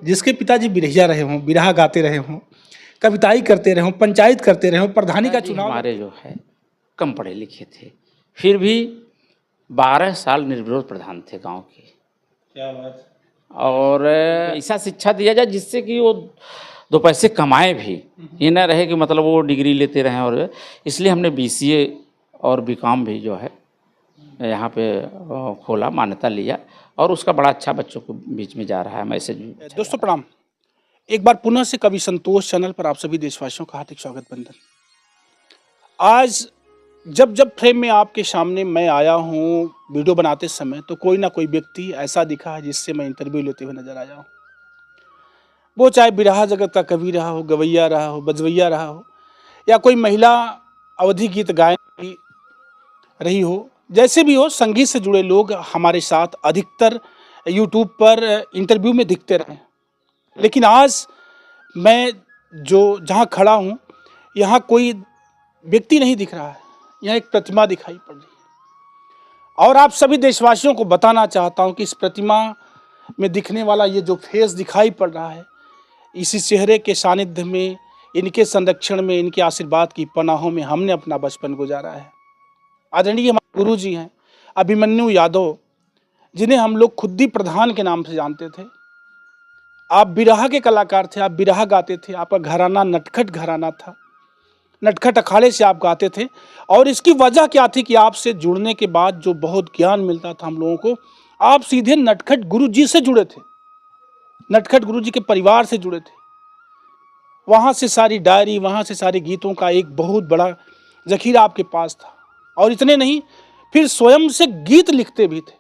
जिसके पिताजी बिरहिया रहे हों, बिरहा गाते रहे हों, कविताई करते रहे हों, पंचायत करते रहे हों, प्रधानी का चुनाव हमारे जो है कम पढ़े लिखे थे, फिर भी 12 साल निर्विरोध प्रधान थे गांव के। क्या बात। और ऐसा शिक्षा दिया जाए जिससे कि वो दो पैसे कमाए भी, ये ना रहे कि मतलब वो डिग्री लेते रहें। और इसलिए हमने BCA और BCom भी जो है यहाँ पे खोला, मान्यता लिया, और उसका बड़ा अच्छा बच्चों के बीच में जा रहा है मैसेज। दोस्तों प्रणाम, एक बार पुनः से कवि संतोष चैनल पर आप सभी देशवासियों का हार्दिक स्वागत बंधन। आज जब जब फ्रेम में आपके सामने मैं आया हूँ वीडियो बनाते समय, तो कोई ना कोई व्यक्ति ऐसा दिखा है जिससे मैं इंटरव्यू लेते हुए नजर आया हूँ। वो चाहे बिरहा जगत का कवि रहा हो, गवैया रहा हो, बजवैया रहा हो, या कोई महिला अवधि गीत गायन रही हो, जैसे भी हो, संगीत से जुड़े लोग हमारे साथ अधिकतर यूट्यूब पर इंटरव्यू में दिखते रहे। लेकिन आज मैं जो जहाँ खड़ा हूँ, यहाँ कोई व्यक्ति नहीं दिख रहा है, यहाँ एक प्रतिमा दिखाई पड़ रही है। और आप सभी देशवासियों को बताना चाहता हूँ कि इस प्रतिमा में दिखने वाला ये जो फेस दिखाई पड़ रहा है, इसी चेहरे के सानिध्य में, इनके संरक्षण में, इनके आशीर्वाद की पनाहों में हमने अपना बचपन गुजारा है। आदरणीय हमारे गुरु जी हैं अभिमन्यु यादव, जिन्हें हम लोग खुद्दी प्रधान के नाम से जानते थे। आप बिरहा के कलाकार थे, आप बिरहा गाते थे, आपका घराना नटखट घराना था, नटखट अखाड़े से आप गाते थे। और इसकी वजह क्या थी कि आपसे जुड़ने के बाद जो बहुत ज्ञान मिलता था हम लोगों को, आप सीधे नटखट गुरु जी से जुड़े थे, नटखट गुरु जी के परिवार से जुड़े थे। वहाँ से सारी डायरी, वहाँ से सारे गीतों का एक बहुत बड़ा जखीरा आपके पास था। और इतने नहीं, फिर स्वयं से गीत लिखते भी थे।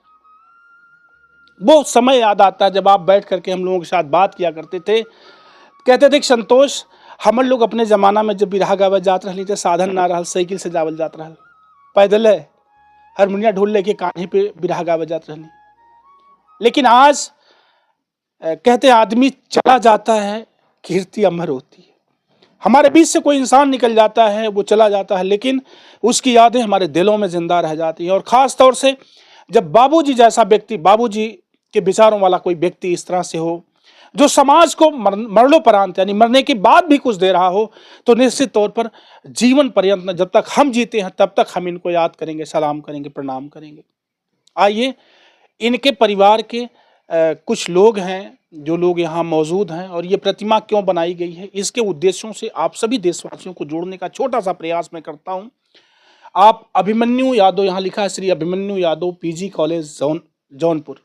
वो समय याद आता है जब आप बैठ करके हम लोगों के साथ बात किया करते थे, कहते थे कि संतोष, हम लोग अपने ज़माना में जब बिरहा गावे जात रहली थे, साधन ना रहल, साइकिल से जावल जात रहल, पैदल है, हारमोनिया ढोल लेके कान्हे पे बिरहा गावे जात रहली। लेकिन आज कहते आदमी चला जाता है, कीर्ति अमर होती है। हमारे बीच से कोई इंसान निकल जाता है, वो चला जाता है, लेकिन उसकी यादें हमारे दिलों में जिंदा रह जाती हैं। और ख़ास तौर से जब बाबूजी जैसा व्यक्ति, बाबूजी के विचारों वाला कोई व्यक्ति इस तरह से हो, जो समाज को मरणोपरांत यानी मरने के बाद भी कुछ दे रहा हो, तो निश्चित तौर पर जीवन पर्यंत जब तक हम जीते हैं तब तक हम इनको याद करेंगे, सलाम करेंगे, प्रणाम करेंगे। आइए, इनके परिवार के कुछ लोग हैं, जो लोग यहाँ मौजूद हैं, और ये प्रतिमा क्यों बनाई गई है, इसके उद्देश्यों से आप सभी देशवासियों को जोड़ने का छोटा सा प्रयास मैं करता हूँ। आप अभिमन्यु यादव, यहाँ लिखा है श्री अभिमन्यु यादव PG कॉलेज जौनपुर,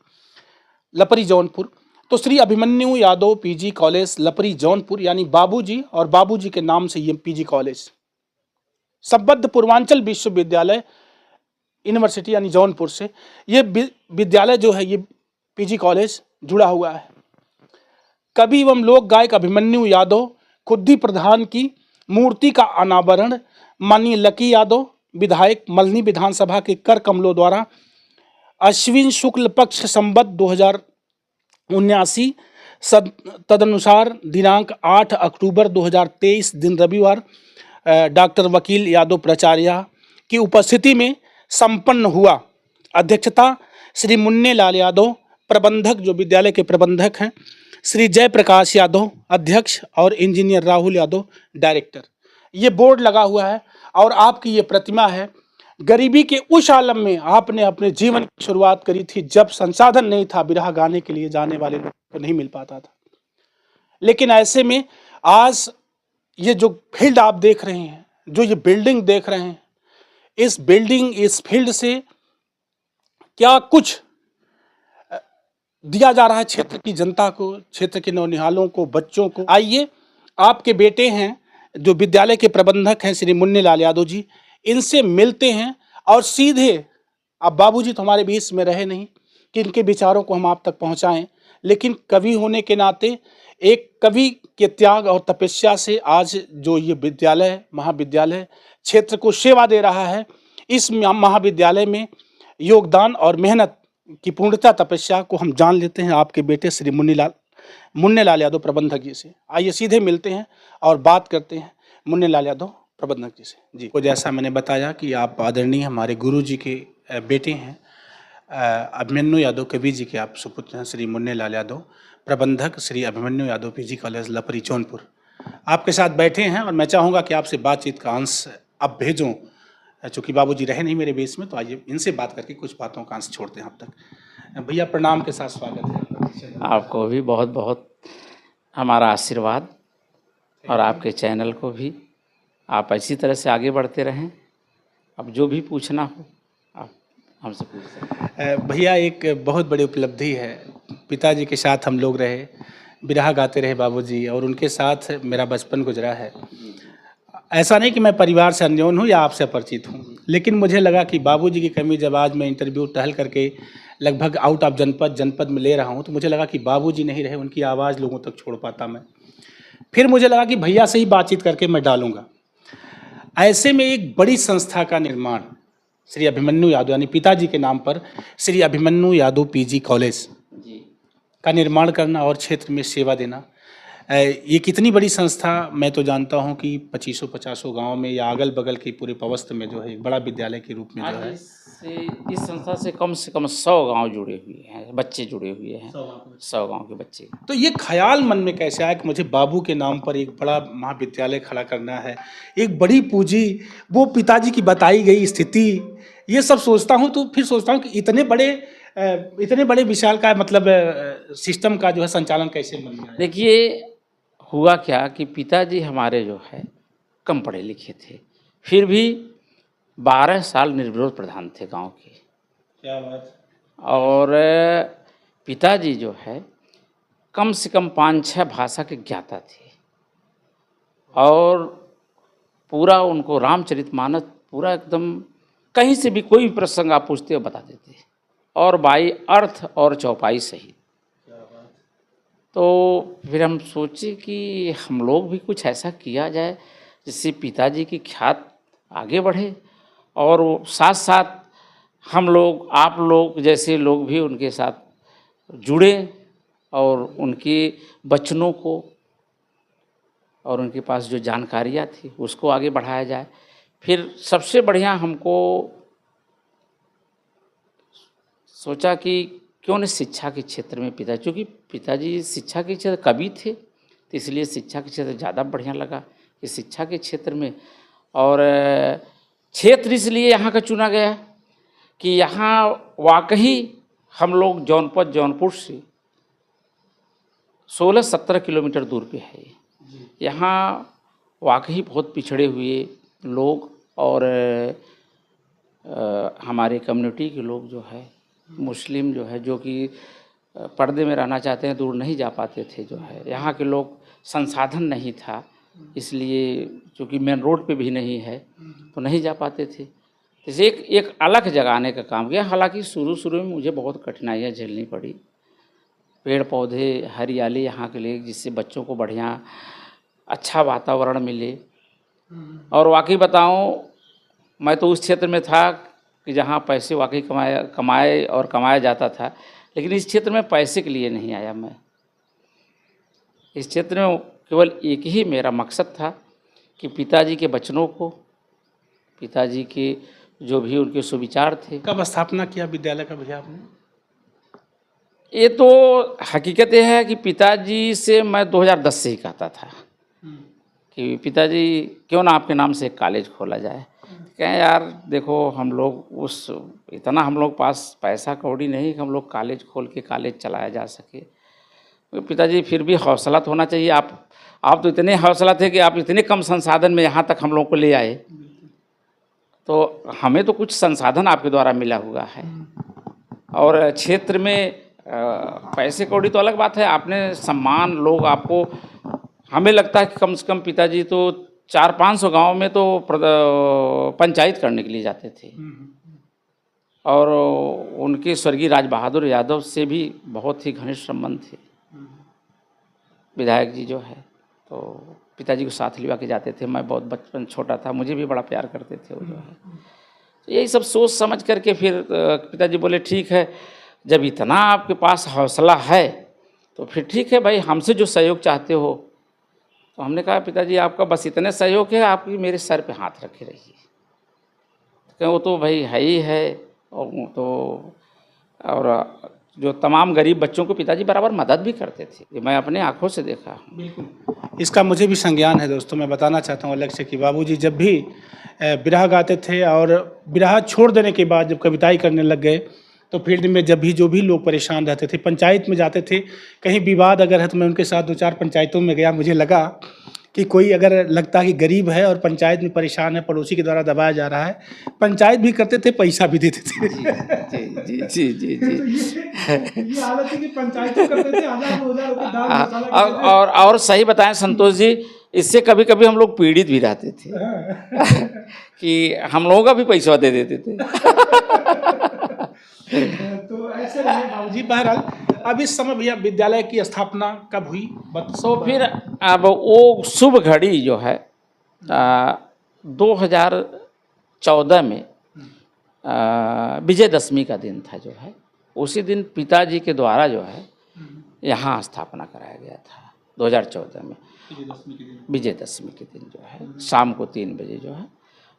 लपरी जौनपुर। तो श्री अभिमन्यु यादव PG कॉलेज लपरी जौनपुर, यानी बाबूजी और बाबूजी के नाम से ये PG कॉलेज, संबद्ध पूर्वांचल विश्वविद्यालय यूनिवर्सिटी यानी जौनपुर से ये विद्यालय जो है, ये PG कॉलेज जुड़ा हुआ है। कवि एवं लोक गायक अभिमन्यु यादव खुद्दी प्रधान की मूर्ति का अनावरण माननीय लकी यादव, विधायक मल्हनी विधानसभा के कर कमलों द्वारा अश्विन शुक्ल पक्ष संवत 2079 तदनुसार दिनांक 8 अक्टूबर 2023 दिन रविवार डॉक्टर वकील यादव प्राचार्य की उपस्थिति में संपन्न हुआ। अध्यक्षता श्री मुन्ने लाल यादव, प्रबंधक जो विद्यालय के प्रबंधक हैं, श्री जयप्रकाश यादव अध्यक्ष, और इंजीनियर राहुल यादव डायरेक्टर। ये बोर्ड लगा हुआ है और आपकी ये प्रतिमा है। गरीबी के उस आलम में आपने अपने जीवन की शुरुआत करी थी जब संसाधन नहीं था, बिरहा गाने के लिए जाने वाले लोगों को नहीं मिल पाता था। लेकिन ऐसे में आज ये जो फील्ड आप देख रहे हैं, जो ये बिल्डिंग देख रहे हैं, इस बिल्डिंग, इस फील्ड से क्या कुछ दिया जा रहा है क्षेत्र की जनता को, क्षेत्र के नौनिहालों को, बच्चों को। आइए, आपके बेटे हैं जो विद्यालय के प्रबंधक हैं श्री मुन्ने लाल यादव जी, इनसे मिलते हैं और सीधे, अब बाबूजी तो हमारे बीच में रहे नहीं कि इनके विचारों को हम आप तक पहुंचाएं, लेकिन कवि होने के नाते, एक कवि के त्याग और तपस्या से आज जो ये विद्यालय, महाविद्यालय क्षेत्र को सेवा दे रहा है, इस महाविद्यालय में योगदान और मेहनत की पूर्णता, तपस्या को हम जान लेते हैं आपके बेटे श्री मुन्ने लाल यादव प्रबंधक जी से। आइए सीधे मिलते हैं और बात करते हैं मुन्ने लाल यादव प्रबंधक जी से। जी, तो जैसा मैंने बताया कि आप आदरणीय हमारे गुरु जी के बेटे हैं, अभिमन्यु यादव कवि जी के आप सुपुत्र हैं श्री मुन्ने लाल यादव। प्रबंधक श्री अभिमन्यु यादव पीजी कॉलेज लपरी जौनपुर आपके साथ बैठे हैं और मैं चाहूँगा कि आपसे बातचीत का अंश अब भेजूँ। चूँकि बाबूजी रहे नहीं मेरे बीच में, तो आइए इनसे बात करके कुछ बातों का अंश छोड़ते हैं आप तक। भैया प्रणाम के साथ स्वागत है। आपको भी बहुत बहुत हमारा आशीर्वाद और आपके चैनल को भी आप इसी तरह से आगे बढ़ते रहें। अब जो भी पूछना हो आप हमसे पूछ सकते हैं। भैया एक बहुत बड़ी उपलब्धि है, पिताजी के साथ हम लोग रहे, बिरहा गाते रहे बाबूजी, और उनके साथ मेरा बचपन गुजरा है। ऐसा नहीं कि मैं परिवार से अनजान हूँ या आपसे परिचित हूँ, लेकिन मुझे लगा कि बाबूजी की कमी जब आज मैं इंटरव्यू टहल करके लगभग आउट ऑफ जनपद में ले रहा हूँ, तो मुझे लगा कि बाबूजी नहीं रहे, उनकी आवाज़ लोगों तक छोड़ पाता मैं। फिर मुझे लगा कि भैया से ही बातचीत करके मैं डालूँगा। ऐसे में एक बड़ी संस्था का निर्माण श्री अभिमन्यु यादव यानी पिताजी के नाम पर श्री अभिमन्यु यादव पीजी कॉलेज का निर्माण करना और क्षेत्र में सेवा देना, ये कितनी बड़ी संस्था। मैं तो जानता हूं कि 2500-50 गांव में या अगल बगल के पूरे पवस्त में जो है एक बड़ा विद्यालय के रूप में जो है इस संस्था से कम 100 गांव जुड़े हुए हैं, बच्चे जुड़े हुए हैं, 100 गांव के बच्चे। तो ये ख्याल मन में कैसे आया कि मुझे बाबू के नाम पर एक बड़ा महाविद्यालय खड़ा करना है, एक बड़ी पूंजी, वो पिताजी की बताई गई स्थिति, ये सब सोचता हूँ तो फिर सोचता हूँ कि इतने बड़े विशाल का मतलब सिस्टम का जो है संचालन कैसे बन गया। देखिए हुआ क्या कि पिताजी हमारे जो है कम पढ़े लिखे थे, फिर भी 12 साल निर्विरोध प्रधान थे गांव के। क्या बात। और पिताजी जो है कम से कम 5-6 भाषा के ज्ञाता थे, और पूरा उनको रामचरितमानस पूरा एकदम कहीं से भी कोई भी प्रसंग आप पूछते हो बता देते, और बाई अर्थ और चौपाई सहित। तो फिर हम सोचे कि हम लोग भी कुछ ऐसा किया जाए जिससे पिताजी की ख्यात आगे बढ़े, और साथ साथ हम लोग आप लोग जैसे लोग भी उनके साथ जुड़े और उनके वचनों को और उनके पास जो जानकारियाँ थी उसको आगे बढ़ाया जाए। फिर सबसे बढ़िया हमको सोचा कि क्यों न शिक्षा के क्षेत्र में चूँकि पिताजी शिक्षा के क्षेत्र कवि थे, तो इसलिए शिक्षा के क्षेत्र ज़्यादा बढ़िया लगा कि शिक्षा के क्षेत्र में। और क्षेत्र इसलिए यहाँ का चुना गया कि यहाँ वाकई हम लोग जौनपुर से 16-17 किलोमीटर दूर पे है। यहाँ वाकई बहुत पिछड़े हुए लोग और हमारे कम्युनिटी के लोग जो है, मुस्लिम जो है, जो कि पर्दे में रहना चाहते हैं, दूर नहीं जा पाते थे जो है। यहाँ के लोग संसाधन नहीं था, इसलिए चूँकि मेन रोड पे भी नहीं है तो नहीं जा पाते थे। जैसे एक अलग जगाने का काम किया। हालांकि शुरू में मुझे बहुत कठिनाइयाँ झेलनी पड़ी, पेड़ पौधे हरियाली यहाँ के लिए, जिससे बच्चों को बढ़िया अच्छा वातावरण मिले। और वाकई बताऊँ, मैं तो उस क्षेत्र में था कि जहाँ पैसे वाकई कमाया जाता था, लेकिन इस क्षेत्र में पैसे के लिए नहीं आया मैं। इस क्षेत्र में केवल एक ही मेरा मकसद था कि पिताजी के वचनों को, पिताजी के जो भी उनके सुविचार थे। कब स्थापना किया विद्यालय का भैया आपने? ये तो हकीकत ये है कि पिताजी से मैं 2010 से ही कहता था कि पिताजी क्यों ना आपके नाम से एक कॉलेज खोला जाए। कहें यार देखो, हम लोग इतना हम लोग पास पैसा कौड़ी नहीं कि हम लोग कॉलेज खोल के कॉलेज चलाया जा सके। तो पिताजी फिर भी हौसला तो होना चाहिए। आप तो इतने हौसला थे कि आप इतने कम संसाधन में यहाँ तक हम लोग को ले आए, तो हमें तो कुछ संसाधन आपके द्वारा मिला हुआ है। और क्षेत्र में पैसे कौड़ी तो अलग बात है, आपने सम्मान, लोग आपको, हमें लगता है कि कम से कम पिताजी तो 400-500 गांव में तो पंचायत करने के लिए जाते थे। और उनके स्वर्गीय राज बहादुर यादव से भी बहुत ही घनिष्ठ संबंध थे, विधायक जी जो है। तो पिताजी को साथ लिवा के जाते थे। मैं बहुत बचपन छोटा था, मुझे भी बड़ा प्यार करते थे वो जो है। तो यही सब सोच समझ करके फिर पिताजी बोले ठीक है, जब इतना आपके पास हौसला है तो फिर ठीक है भाई, हमसे जो सहयोग चाहते हो। तो हमने कहा पिताजी आपका बस इतने सहयोग है, आप मेरे सर पे हाथ रखे रहिए। तो वो तो भाई है ही है। और जो तमाम गरीब बच्चों को पिताजी बराबर मदद भी करते थे, ये मैं अपने आंखों से देखा हूँ। बिल्कुल, इसका मुझे भी संज्ञान है दोस्तों। मैं बताना चाहता हूँ अलग से कि बाबूजी जब भी बिरहा गाते थे और बिरहा छोड़ देने के बाद जब कविताई करने लग गए, तो फील्ड में जब भी जो भी लोग परेशान रहते थे, पंचायत में जाते थे, कहीं विवाद अगर है तो मैं उनके साथ 2-4 पंचायतों में गया। मुझे लगा कि कोई अगर लगता कि गरीब है और पंचायत में परेशान है, पड़ोसी के द्वारा दबाया जा रहा है, पंचायत भी करते थे, पैसा भी देते थे। जी जी जी जी जी ये हालत है कि पंचायतों करते थे, 1000-2000 रुपए दाल मसाला के और सही बताएं संतोष जी, इससे कभी कभी हम लोग पीड़ित भी रहते थे कि हम लोगों का भी पैसा दे देते थे। तो ऐसे रहे बाबूजी। बहरहाल अब इस समय भैया विद्यालय की स्थापना कब हुई? तो फिर अब वो शुभ घड़ी जो है 2014 में विजयदशमी का दिन था, जो है उसी दिन पिताजी के द्वारा जो है यहाँ स्थापना कराया गया था 2014 में, विजयदशमी के दिन जो है शाम को 3 बजे जो है।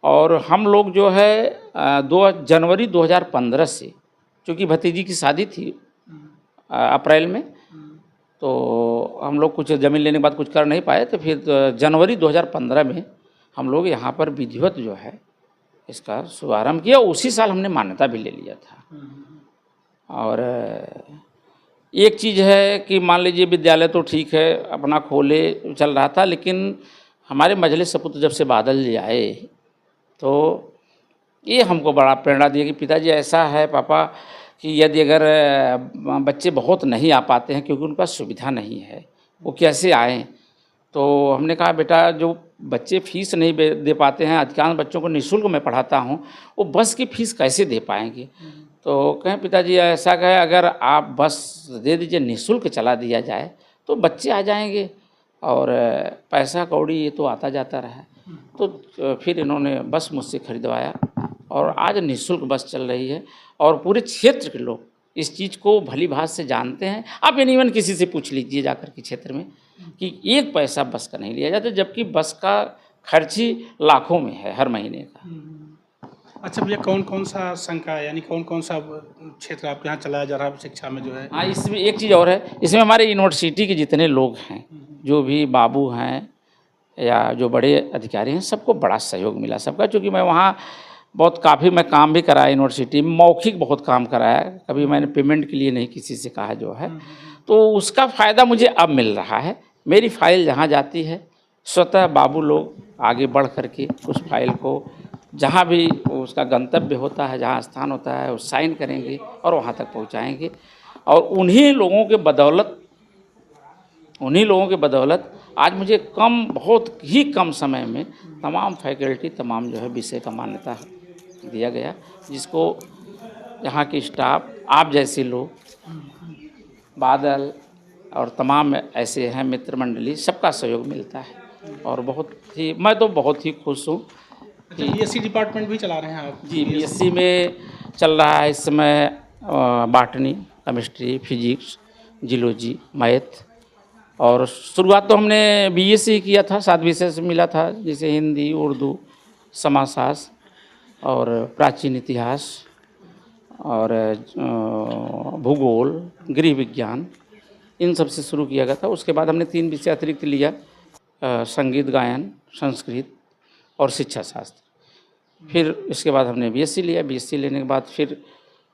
और हम लोग जो है 2 जनवरी 2015 से, चूँकि भतीजी की शादी थी अप्रैल में, तो हम लोग कुछ ज़मीन लेने के बाद कुछ कर नहीं पाए, तो फिर जनवरी 2015 में हम लोग यहाँ पर विधिवत जो है इसका शुभारंभ किया। उसी साल हमने मान्यता भी ले लिया था। और एक चीज़ है कि मान लीजिए विद्यालय तो ठीक है अपना खोले चल रहा था, लेकिन हमारे मजलिस सपुत्र जब से बादल जी आए तो ये हमको बड़ा प्रेरणा दिया कि पिताजी ऐसा है पापा कि यदि अगर बच्चे बहुत नहीं आ पाते हैं क्योंकि उनके पास सुविधा नहीं है, वो कैसे आएँ। तो हमने कहा बेटा जो बच्चे फीस नहीं दे पाते हैं, अधिकांश बच्चों को निःशुल्क मैं पढ़ाता हूँ, वो बस की फ़ीस कैसे दे पाएंगे। तो कहें पिताजी ऐसा कहे अगर आप बस दे दीजिए, निःशुल्क चला दिया जाए तो बच्चे आ जाएंगे और पैसा कौड़ी ये तो आता जाता रहा। तो फिर इन्होंने बस मुझसे खरीदवाया और आज निःशुल्क बस चल रही है और पूरे क्षेत्र के लोग इस चीज़ को भली भांति से जानते हैं। आप इवन किसी से पूछ लीजिए जाकर के क्षेत्र में कि 1 पैसा बस का नहीं लिया जाता, जबकि बस का खर्च ही लाखों में है हर महीने का। अच्छा भैया, कौन कौन सा संकाय यानी कौन कौन सा क्षेत्र आपके यहाँ चलाया जा रहा है शिक्षा में जो है? हाँ, इसमें एक चीज़ और है, इसमें हमारे यूनिवर्सिटी के जितने लोग हैं, जो भी बाबू हैं या जो बड़े अधिकारी हैं, सबको बड़ा सहयोग मिला सबका। चूँकि मैं वहाँ बहुत काफ़ी मैं काम भी कराया यूनिवर्सिटी में, मौखिक बहुत काम कराया, कभी मैंने पेमेंट के लिए नहीं किसी से कहा जो है। तो उसका फ़ायदा मुझे अब मिल रहा है। मेरी फ़ाइल जहाँ जाती है स्वतः बाबू लोग आगे बढ़ करके उस फाइल को जहाँ भी उसका गंतव्य होता है, जहाँ स्थान होता है, वो साइन करेंगे और वहाँ तक पहुँचाएँगे। और उन्हीं लोगों के बदौलत आज मुझे बहुत ही कम समय में तमाम फैकल्टी, तमाम जो है विषय का मान्यता दिया गया, जिसको यहाँ की स्टाफ, आप जैसे लोग, बादल और तमाम ऐसे हैं मित्र मंडली, सबका सहयोग मिलता है। और मैं तो बहुत ही खुश हूँ। अच्छा, बीएससी डिपार्टमेंट भी चला रहे हैं आप? जी, बीएससी में चल रहा है इस समय botany, chemistry, physics, geology, math. और शुरुआत तो हमने बीएससी किया था, 7 विषय से मिला था, जैसे हिंदी, उर्दू, समाजशास्त्र और प्राचीन इतिहास और भूगोल, गृह विज्ञान, इन सब से शुरू किया गया था। उसके बाद हमने 3 विषय अतिरिक्त लिया, संगीत गायन, संस्कृत और शिक्षा शास्त्र। फिर इसके बाद हमने बीएससी लिया। बीएससी लेने के बाद फिर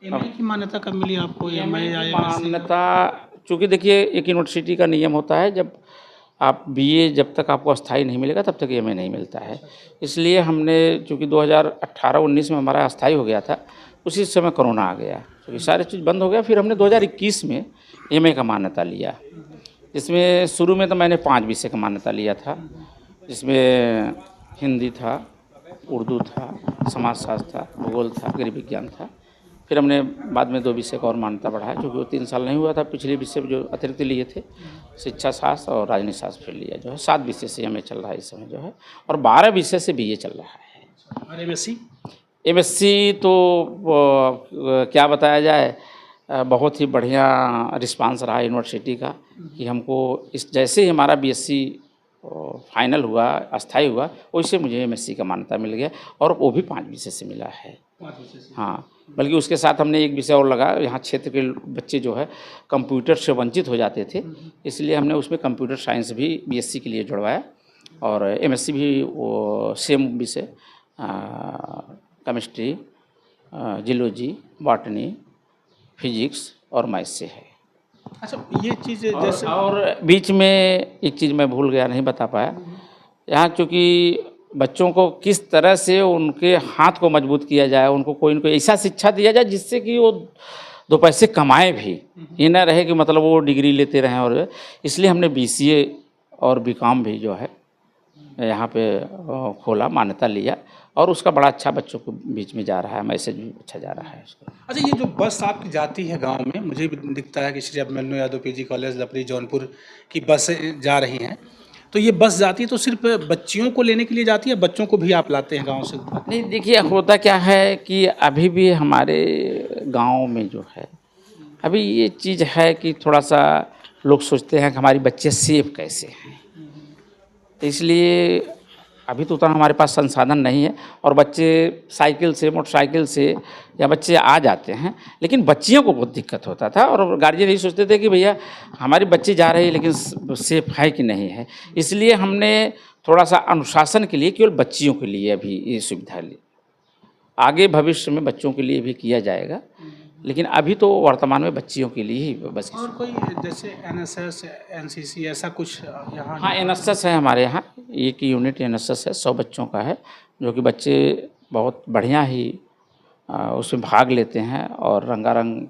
एमए की मान्यता कब मिली आपको? एमए की मान्यता, चूँकि देखिए एक यूनिवर्सिटी का नियम होता है, जब आप बीए जब तक आपको अस्थाई नहीं मिलेगा तब तक एमए नहीं मिलता है। इसलिए हमने, चूँकि 2018-19 में हमारा अस्थाई हो गया था, उसी समय कोरोना आ गया, क्योंकि सारी चीज़ बंद हो गया। फिर हमने 2021 में एमए का मान्यता लिया, जिसमें शुरू में तो मैंने 5 विषय का मान्यता लिया था, जिसमें हिंदी था, उर्दू था, समाजशास्त्र था, भूगोल था, गृह विज्ञान था। फिर हमने बाद में 2 विषय का और मान्यता बढ़ाया, क्योंकि वो 3 साल नहीं हुआ था। पिछले विषय जो अतिरिक्त लिए थे, शिक्षा शास्त्र और राजनीति शास्त्र, फिर लिया जो है 7 विषय से एमए चल रहा है इस समय जो है, और 12 विषय से बीए चल रहा है। और एमएससी? एमएससी तो क्या बताया जाए, बहुत ही बढ़िया रिस्पांस रहा यूनिवर्सिटी का कि हमको जैसे ही हमारा बीएससी फाइनल हुआ, अस्थाई हुआ, वैसे मुझे एमएससी का मान्यता मिल गया, और वो भी 5 विषय से मिला है। हाँ, बल्कि उसके साथ हमने एक विषय और लगा, यहाँ क्षेत्र के बच्चे जो है कंप्यूटर से वंचित हो जाते थे, इसलिए हमने उसमें कंप्यूटर साइंस भी बीएससी के लिए जुड़वाया और एमएससी भी वो सेम विषय केमिस्ट्री, जियोलॉजी, बॉटनी, फिजिक्स और मैथ्स से है। अच्छा, ये चीज़ जैसे और बीच में एक चीज़ मैं भूल गया, नहीं बता पाया, यहाँ चूँकि बच्चों को किस तरह से उनके हाथ को मजबूत किया जाए, उनको कोई न कोई ऐसा शिक्षा दिया जाए जिससे कि वो दो पैसे कमाएं भी, ये ना रहे कि मतलब वो डिग्री लेते रहें। और इसलिए हमने बीसीए और बीकॉम भी जो है यहाँ पे खोला, मान्यता लिया और उसका बड़ा अच्छा बच्चों के बीच में जा रहा है, मैसेज भी अच्छा जा रहा है उसका। अच्छा, ये जो बस आपकी जाती है गांव में, मुझे भी दिखता है कि श्री अभिमन्यु यादव पीजी कॉलेज लपरी जौनपुर की बसें जा रही हैं, तो ये बस जाती है तो सिर्फ बच्चियों को लेने के लिए जाती है, बच्चों को भी आप लाते हैं गांव से? नहीं, देखिए होता क्या है कि अभी भी हमारे गांव में जो है अभी ये चीज़ है कि थोड़ा सा लोग सोचते हैं कि हमारी बच्चे सेफ कैसे हैं, तो इसलिए अभी तो उतना हमारे पास संसाधन नहीं है और बच्चे साइकिल से, मोटरसाइकिल से या बच्चे आ जाते हैं, लेकिन बच्चियों को बहुत दिक्कत होता था और गार्जियन यही सोचते थे कि भैया हमारी बच्ची जा रही है लेकिन सेफ है कि नहीं है। इसलिए हमने थोड़ा सा अनुशासन के लिए केवल बच्चियों के लिए अभी ये सुविधा ली, आगे भविष्य में बच्चों के लिए भी किया जाएगा, लेकिन अभी तो वर्तमान में बच्चियों के लिए ही बस। और कोई जैसे एनएसएस, एनसीसी ऐसा कुछ यहाँ? हाँ, एनएसएस है हमारे यहाँ, एक यूनिट एनएसएस है, 100 बच्चों का है, जो कि बच्चे बहुत बढ़िया ही उसमें भाग लेते हैं और रंगारंग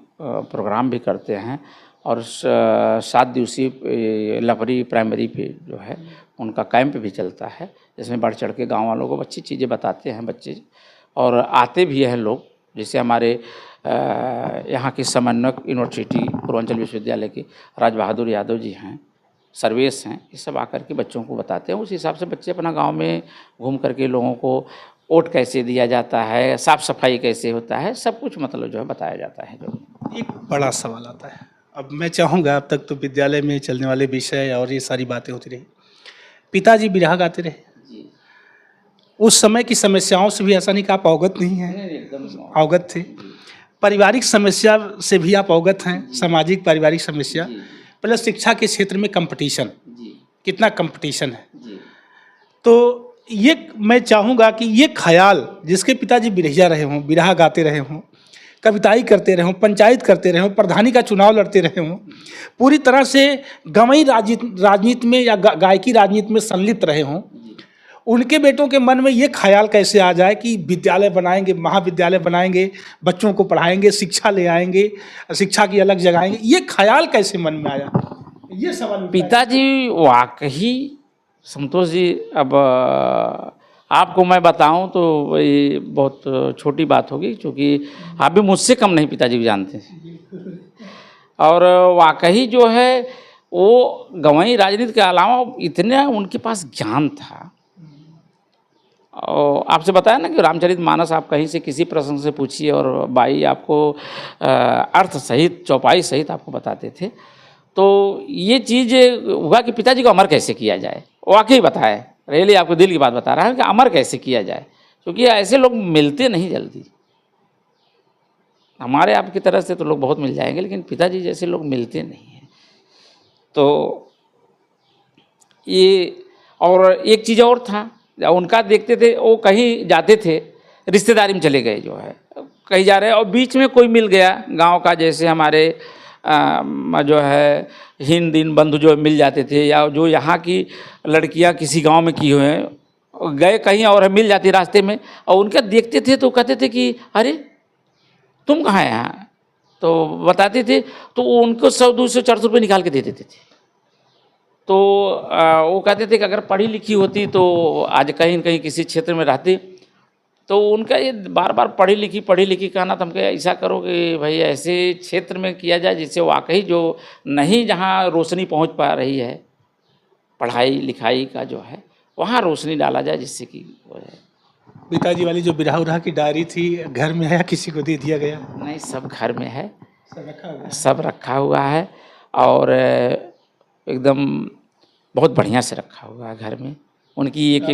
प्रोग्राम भी करते हैं। और 7 दिवसीय लपरी प्राइमरी पे जो है उनका कैंप भी चलता है, जिसमें बढ़ चढ़ के गाँव वालों को अच्छी चीज़ें बताते हैं बच्चे और आते भी हैं लोग। जैसे हमारे यहाँ की समन्वयक यूनिवर्सिटी पूर्वांचल विश्वविद्यालय के राज बहादुर यादव जी हैं, सर्वेश हैं, ये सब आकर के बच्चों को बताते हैं। उस हिसाब से बच्चे अपना गांव में घूम करके लोगों को वोट कैसे दिया जाता है, साफ़ सफाई कैसे होता है, सब कुछ मतलब जो है बताया जाता है। जो एक बड़ा सवाल आता है, अब मैं चाहूँगा, अब तक तो विद्यालय में चलने वाले विषय और ये सारी बातें होती रही, पिताजी बिरहा गाते रहे, उस समय की समस्याओं से भी ऐसा नहीं कि आप अवगत नहीं हैं, एकदम अवगत थे। पारिवारिक समस्या से भी आप अवगत हैं, सामाजिक पारिवारिक समस्या, प्लस शिक्षा के क्षेत्र में कंपटीशन, कितना कंपटीशन है। तो ये मैं चाहूँगा कि ये ख्याल, जिसके पिताजी बिरहिया रहे हों, बिरहा गाते रहे हों, कविताई करते रहे हों, पंचायत करते रहे हों, प्रधानी का चुनाव लड़ते रहे हों, पूरी तरह से गवई राजनीति में या गायकी राजनीति में संलिप्त रहे हों, उनके बेटों के मन में ये ख्याल कैसे आ जाए कि विद्यालय बनाएंगे, महाविद्यालय बनाएंगे, बच्चों को पढ़ाएंगे, शिक्षा ले आएंगे, शिक्षा की अलग जगाएंगे, ये ख्याल कैसे मन में आया? ये सवाल। पिताजी वाकई संतोष जी, अब आपको मैं बताऊं तो ये बहुत छोटी बात होगी, क्योंकि आप भी मुझसे कम नहीं पिताजी को जानते हैं। और वाकई जो है वो गंवाई राजनीति के अलावा इतना उनके पास ज्ञान था। और आपसे बताया ना कि रामचरितमानस आप कहीं से किसी प्रसंग से पूछिए और बाई आपको अर्थ सहित, चौपाई सहित आपको बताते थे। तो ये चीज़ हुआ कि पिताजी को अमर कैसे किया जाए, वाकई बताए, रियली आपको दिल की बात बता रहा है कि अमर कैसे किया जाए, क्योंकि ऐसे लोग मिलते नहीं जल्दी। हमारे आपकी तरह से तो लोग बहुत मिल जाएंगे, लेकिन पिताजी जैसे लोग मिलते नहीं हैं। तो ये, और एक चीज़ और था, उनका देखते थे, वो कहीं जाते थे, रिश्तेदारी में चले गए, जो है कहीं जा रहे हैं और बीच में कोई मिल गया गांव का, जैसे हमारे जो है हिंद दिन बंधु जो मिल जाते थे, या जो यहाँ की लड़कियां किसी गांव में की हुए हैं, गए कहीं और मिल जाती रास्ते में, और उनका देखते थे तो कहते थे कि अरे तुम कहाँ हैं यहाँ, तो बताते थे, तो उनको 100-200-400 रुपये निकाल के दे देते थे। तो वो कहते थे कि अगर पढ़ी लिखी होती तो आज कहीं न कहीं किसी क्षेत्र में रहती। तो उनका ये बार बार पढ़ी लिखी कहना, तो हम कहे ऐसा करो कि भाई ऐसे क्षेत्र में किया जाए जिससे वाकई जो नहीं, जहाँ रोशनी पहुंच पा रही है पढ़ाई लिखाई का जो है, वहाँ रोशनी डाला जाए, जिससे कि हो जाए। पिताजी वाली जो बिरहा उरहा की डायरी थी, घर में है या किसी को दे दिया गया? नहीं, सब घर में है, सब रखा हुआ है और एकदम बहुत बढ़िया से रखा हुआ है घर में। उनकी एक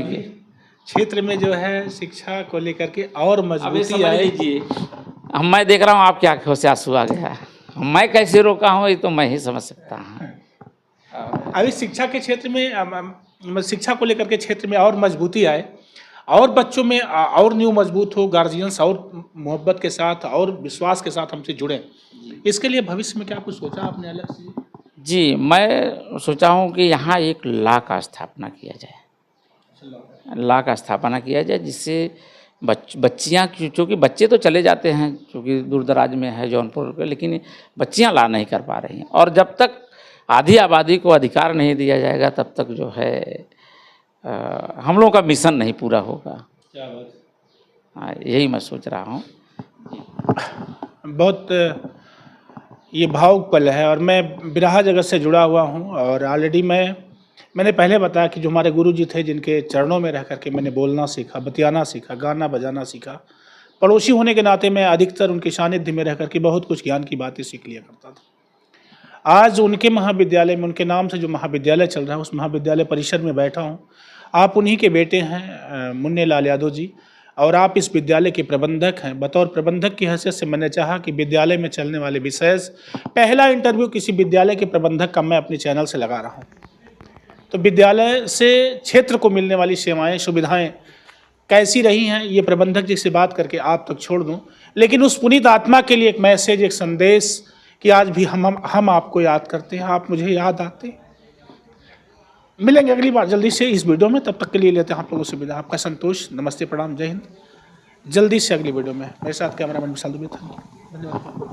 क्षेत्र में जो है शिक्षा को लेकर के और अभी मजबूती समझ आए। लीजिए, हम मैं देख रहा हूँ आपकी आंखों से आंसू आ गया, मैं कैसे रोका हूँ ये तो मैं ही समझ सकता हूँ। अभी शिक्षा के क्षेत्र में शिक्षा को लेकर के क्षेत्र में और मजबूती आए और बच्चों में और न्यू मजबूत हो, गार्जियंस और मोहब्बत के साथ और विश्वास के साथ हमसे जुड़े, इसके लिए भविष्य में क्या कुछ सोचा आपने अलग से? जी, मैं सोचा हूँ कि यहाँ एक लॉ का स्थापना किया जाए, लॉ का स्थापना किया जाए जिससे बच्चियाँ, क्योंकि बच्चे तो चले जाते हैं क्योंकि दूर दराज में है जौनपुर के, लेकिन बच्चियाँ ला नहीं कर पा रही हैं। और जब तक आधी आबादी को अधिकार नहीं दिया जाएगा तब तक जो है हम लोगों का मिशन नहीं पूरा होगा। क्या बात, हाँ, यही मैं सोच रहा हूँ। बहुत ये भावुक पल है और मैं बिरहा जगत से जुड़ा हुआ हूँ और ऑलरेडी मैंने पहले बताया कि जो हमारे गुरुजी थे जिनके चरणों में रह करके मैंने बोलना सीखा, बतियाना सीखा, गाना बजाना सीखा, पड़ोसी होने के नाते मैं अधिकतर उनके सानिध्य में रह करके बहुत कुछ ज्ञान की बातें सीख लिया करता था। आज उनके महाविद्यालय में, उनके नाम से जो महाविद्यालय चल रहा है उस महाविद्यालय परिसर में बैठा हूँ। आप उन्हीं के बेटे हैं मुन्ने लाल यादव जी, और आप इस विद्यालय के प्रबंधक हैं। बतौर प्रबंधक की हैसियत से मैंने चाहा कि विद्यालय में चलने वाले विशेष पहला इंटरव्यू किसी विद्यालय के प्रबंधक का मैं अपने चैनल से लगा रहा हूँ। तो विद्यालय से क्षेत्र को मिलने वाली सेवाएं, सुविधाएं कैसी रही हैं, ये प्रबंधक जी से बात करके आप तक छोड़ दूं। लेकिन उस पुनीत आत्मा के लिए एक मैसेज, एक संदेश कि आज भी हम आपको याद करते हैं, आप मुझे याद आते। मिलेंगे अगली बार जल्दी से इस वीडियो में, तब तक के लिए लेते हैं आप लोगों से विदा। आपका संतोष, नमस्ते, प्रणाम, जय हिंद। जल्दी से अगली वीडियो में मेरे साथ कैमरामैन विशाल दुबे था। धन्यवाद।